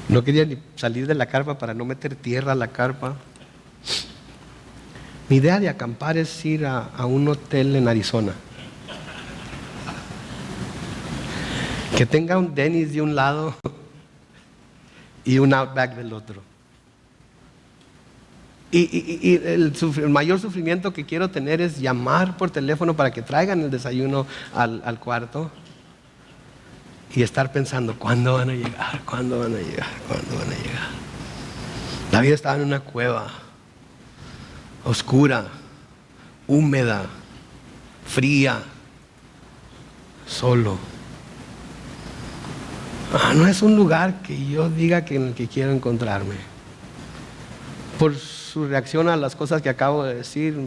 No quería ni salir de la carpa para no meter tierra a la carpa. Mi idea de acampar es ir a un hotel en Arizona. Que tenga un Denny's de un lado y un Outback del otro. Y el mayor sufrimiento que quiero tener es llamar por teléfono para que traigan el desayuno al cuarto y estar pensando, ¿cuándo van a llegar? ¿Cuándo van a llegar? ¿Cuándo van a llegar? David estaba en una cueva oscura, húmeda, fría, solo. No es un lugar que yo diga que en el que quiero encontrarme. Por su reacción a las cosas que acabo de decir,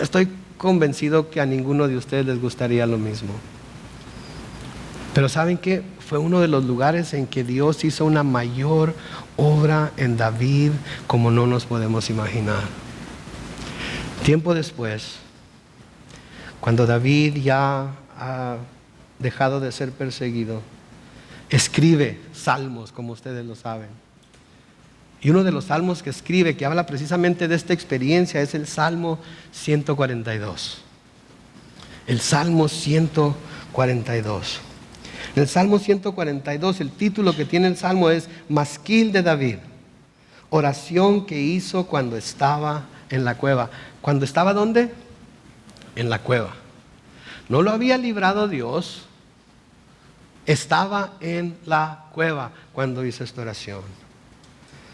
estoy convencido que a ninguno de ustedes les gustaría lo mismo. Pero ¿saben qué? Fue uno de los lugares en que Dios hizo una mayor obra en David como no nos podemos imaginar. Tiempo después, cuando David ya ha dejado de ser perseguido, escribe salmos, como ustedes lo saben. Y uno de los salmos que escribe, que habla precisamente de esta experiencia, es el Salmo 142. El Salmo 142. En el Salmo 142, el título que tiene el Salmo es Masquil de David. Oración que hizo cuando estaba en la cueva. ¿Cuando estaba dónde? En la cueva. No lo había librado Dios. Estaba en la cueva cuando hizo esta oración.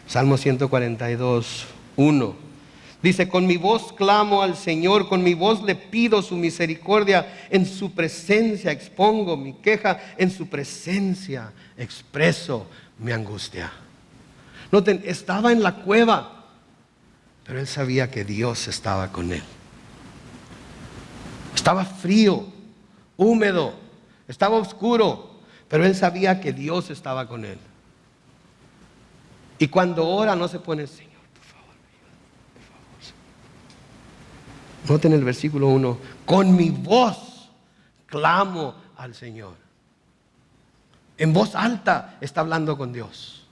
Salmo 142, 1. Dice, con mi voz clamo al Señor, con mi voz le pido su misericordia, en su presencia expongo mi queja, en su presencia expreso mi angustia. Noten, estaba en la cueva, pero él sabía que Dios estaba con él. Estaba frío, húmedo, estaba oscuro, pero él sabía que Dios estaba con él. Y cuando ora no se pone, Señor, por favor, Señor. Noten el versículo 1, con mi voz clamo al Señor. En voz alta está hablando con Dios.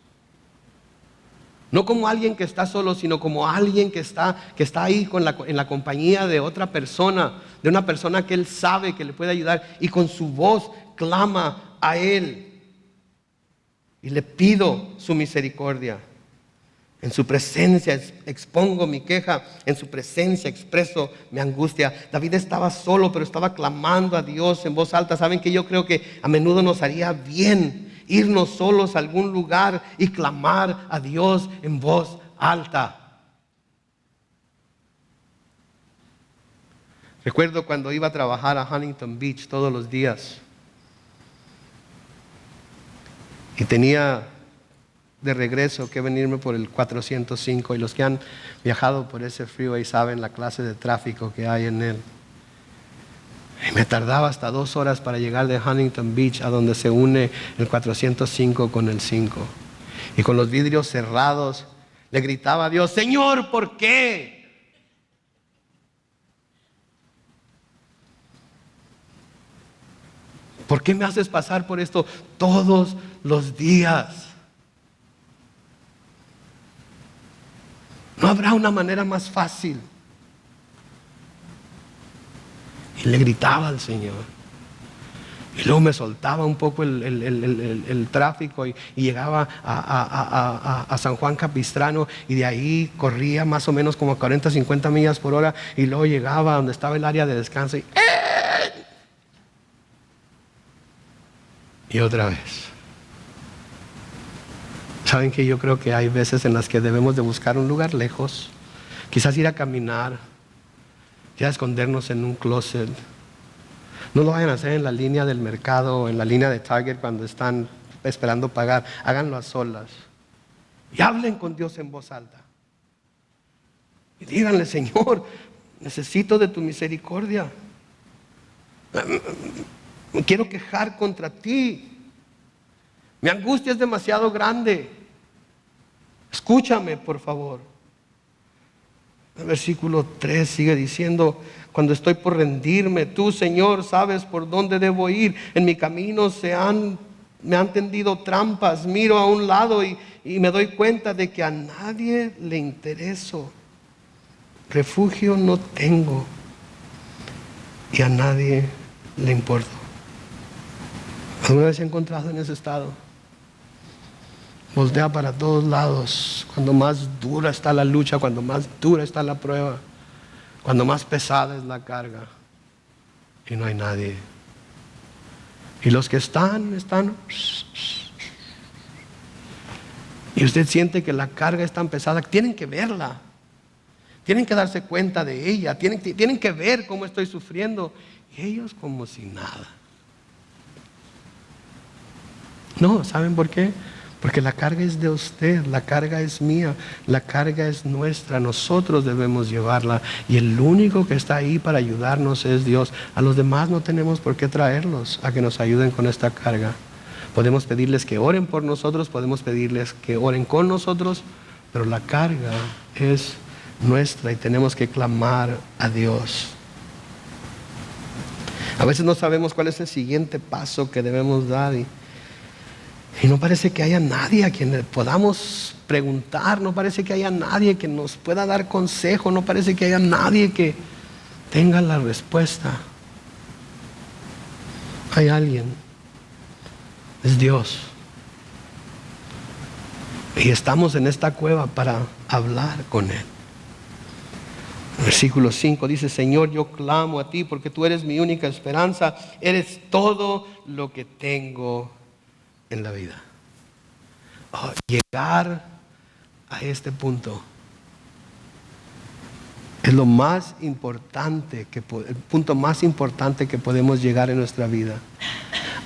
No como alguien que está solo, sino como alguien que está ahí en la compañía de otra persona, de una persona que él sabe que le puede ayudar, y con su voz clama a él. Y le pido su misericordia En su presencia expongo mi queja, en su presencia expreso mi angustia. David estaba solo, pero estaba clamando a Dios en voz alta. Saben que yo creo que a menudo nos haría bien irnos solos a algún lugar y clamar a Dios en voz alta. Recuerdo cuando iba a trabajar a Huntington Beach todos los días y tenía de regreso que venirme por el 405, y los que han viajado por ese freeway saben la clase de tráfico que hay en él. Y me tardaba hasta 2 horas para llegar de Huntington Beach a donde se une el 405 con el 5. Y con los vidrios cerrados le gritaba a Dios: Señor, ¿por qué? ¿Por qué me haces pasar por esto todos los días? ¿No habrá una manera más fácil? Y le gritaba al Señor. Y luego me soltaba un poco el tráfico y llegaba a San Juan Capistrano, y de ahí corría más o menos como 40, 50 millas por hora, y luego llegaba donde estaba el área de descanso y otra vez. Saben que yo creo que hay veces en las que debemos de buscar un lugar lejos, quizás ir a caminar, ya escondernos en un closet. No lo vayan a hacer en la línea del mercado o en la línea de Target cuando están esperando pagar. Háganlo a solas y hablen con Dios en voz alta y díganle: Señor, necesito de tu misericordia, me quiero quejar contra ti, mi angustia es demasiado grande, escúchame por favor. El versículo 3 sigue diciendo: cuando estoy por rendirme, tú, Señor, sabes por dónde debo ir. En mi camino me han tendido trampas. Miro a un lado y me doy cuenta de que a nadie le intereso. Refugio no tengo y a nadie le importo. ¿Alguna vez se ha encontrado en ese estado? Voltea para todos lados cuando más dura está la lucha, cuando más dura está la prueba, cuando más pesada es la carga y no hay nadie. Y los que están. Y usted siente que la carga es tan pesada, tienen que verla, tienen que darse cuenta de ella, tienen que ver cómo estoy sufriendo. Y ellos como si nada. No, ¿saben por qué? Porque la carga es de usted, la carga es mía, la carga es nuestra, nosotros debemos llevarla, y el único que está ahí para ayudarnos es Dios. A los demás no tenemos por qué traerlos a que nos ayuden con esta carga. Podemos pedirles que oren por nosotros, podemos pedirles que oren con nosotros, pero la carga es nuestra y tenemos que clamar a Dios. A veces no sabemos cuál es el siguiente paso que debemos dar y no parece que haya nadie a quien le podamos preguntar, no parece que haya nadie que nos pueda dar consejo, no parece que haya nadie que tenga la respuesta. Hay alguien, es Dios. Y estamos en esta cueva para hablar con Él. Versículo 5 dice: Señor, yo clamo a ti porque tú eres mi única esperanza, eres todo lo que tengo en la vida. Llegar a este punto es lo más importante, el punto más importante que podemos llegar en nuestra vida,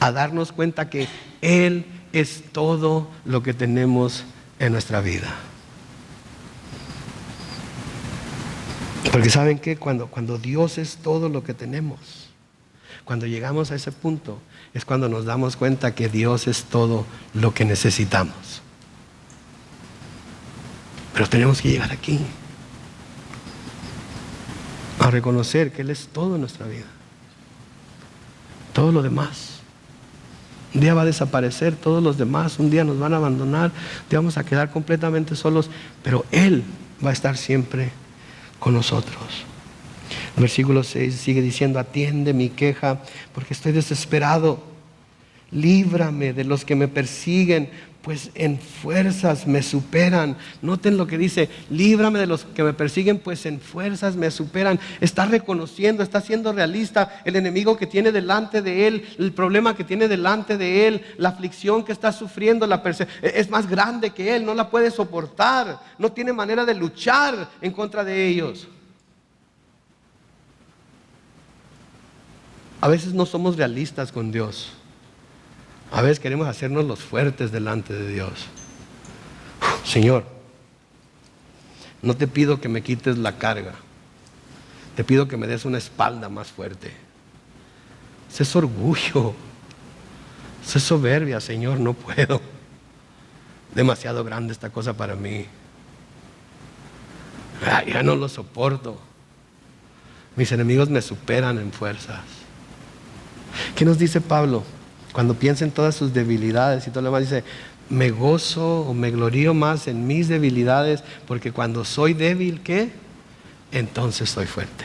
a darnos cuenta que Él es todo lo que tenemos en nuestra vida. Porque ¿saben qué? Cuando Dios es todo lo que tenemos, cuando llegamos a ese punto, es cuando nos damos cuenta que Dios es todo lo que necesitamos. Pero tenemos que llegar aquí a reconocer que Él es todo en nuestra vida. Todo lo demás un día va a desaparecer, todos los demás un día nos van a abandonar, un día vamos a quedar completamente solos, pero Él va a estar siempre con nosotros. El versículo 6 sigue diciendo: atiende mi queja porque estoy desesperado, líbrame de los que me persiguen pues en fuerzas me superan. Noten lo que dice, líbrame de los que me persiguen, pues en fuerzas me superan. Está reconociendo, está siendo realista el enemigo que tiene delante de él, el problema que tiene delante de él, la aflicción que está sufriendo, es más grande que él, no la puede soportar, no tiene manera de luchar en contra de ellos. A veces no somos realistas con Dios. A veces queremos hacernos los fuertes delante de Dios. Señor, no te pido que me quites la carga. Te pido que me des una espalda más fuerte. Ese es orgullo. Esa es soberbia, Señor, no puedo. Demasiado grande esta cosa para mí. Ya no lo soporto. Mis enemigos me superan en fuerzas. ¿Qué nos dice Pablo? Cuando piensa en todas sus debilidades y todo lo demás, dice, me gozo o me glorío más en mis debilidades, porque cuando soy débil, ¿qué? Entonces soy fuerte.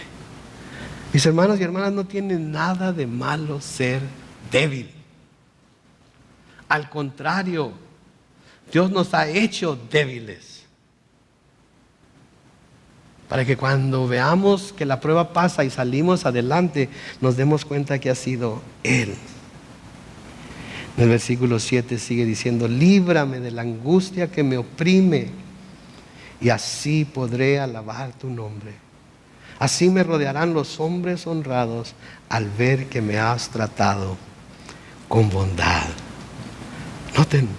Mis hermanos y hermanas, no tienen nada de malo ser débil. Al contrario, Dios nos ha hecho débiles. Para que cuando veamos que la prueba pasa y salimos adelante, nos demos cuenta que ha sido Él. En el versículo 7 sigue diciendo, líbrame de la angustia que me oprime, y así podré alabar tu nombre. Así me rodearán los hombres honrados al ver que me has tratado con bondad. Noten,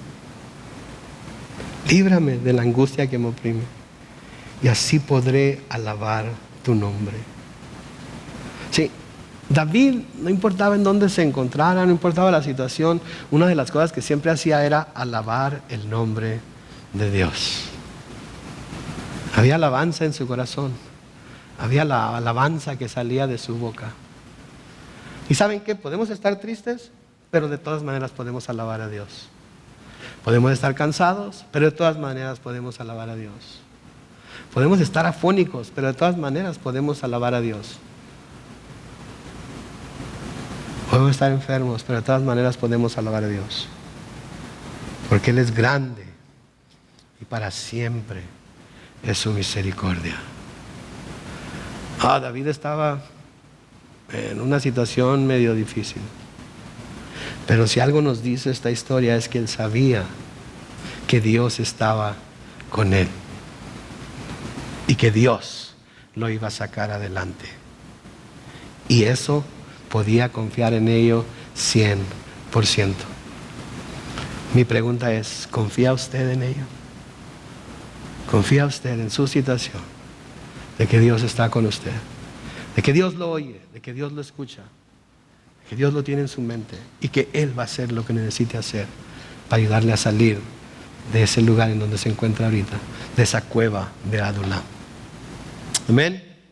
líbrame de la angustia que me oprime, y así podré alabar tu nombre. Sí, David, no importaba en dónde se encontrara, no importaba la situación, una de las cosas que siempre hacía era alabar el nombre de Dios. Había alabanza en su corazón, había la alabanza que salía de su boca. ¿Y saben qué? Podemos estar tristes, pero de todas maneras podemos alabar a Dios. Podemos estar cansados, pero de todas maneras podemos alabar a Dios. Podemos estar afónicos, pero de todas maneras podemos alabar a Dios. Podemos estar enfermos, pero de todas maneras podemos alabar a Dios. Porque Él es grande y para siempre es su misericordia. David estaba en una situación medio difícil. Pero si algo nos dice esta historia es que él sabía que Dios estaba con él. Y que Dios lo iba a sacar adelante. Y eso podía confiar en ello 100%. Mi pregunta es, ¿confía usted en ello? ¿Confía usted en su situación? De que Dios está con usted. De que Dios lo oye, de que Dios lo escucha. De que Dios lo tiene en su mente. Y que Él va a hacer lo que necesite hacer para ayudarle a salir de ese lugar en donde se encuentra ahorita. De esa cueva de Adulam. Amén.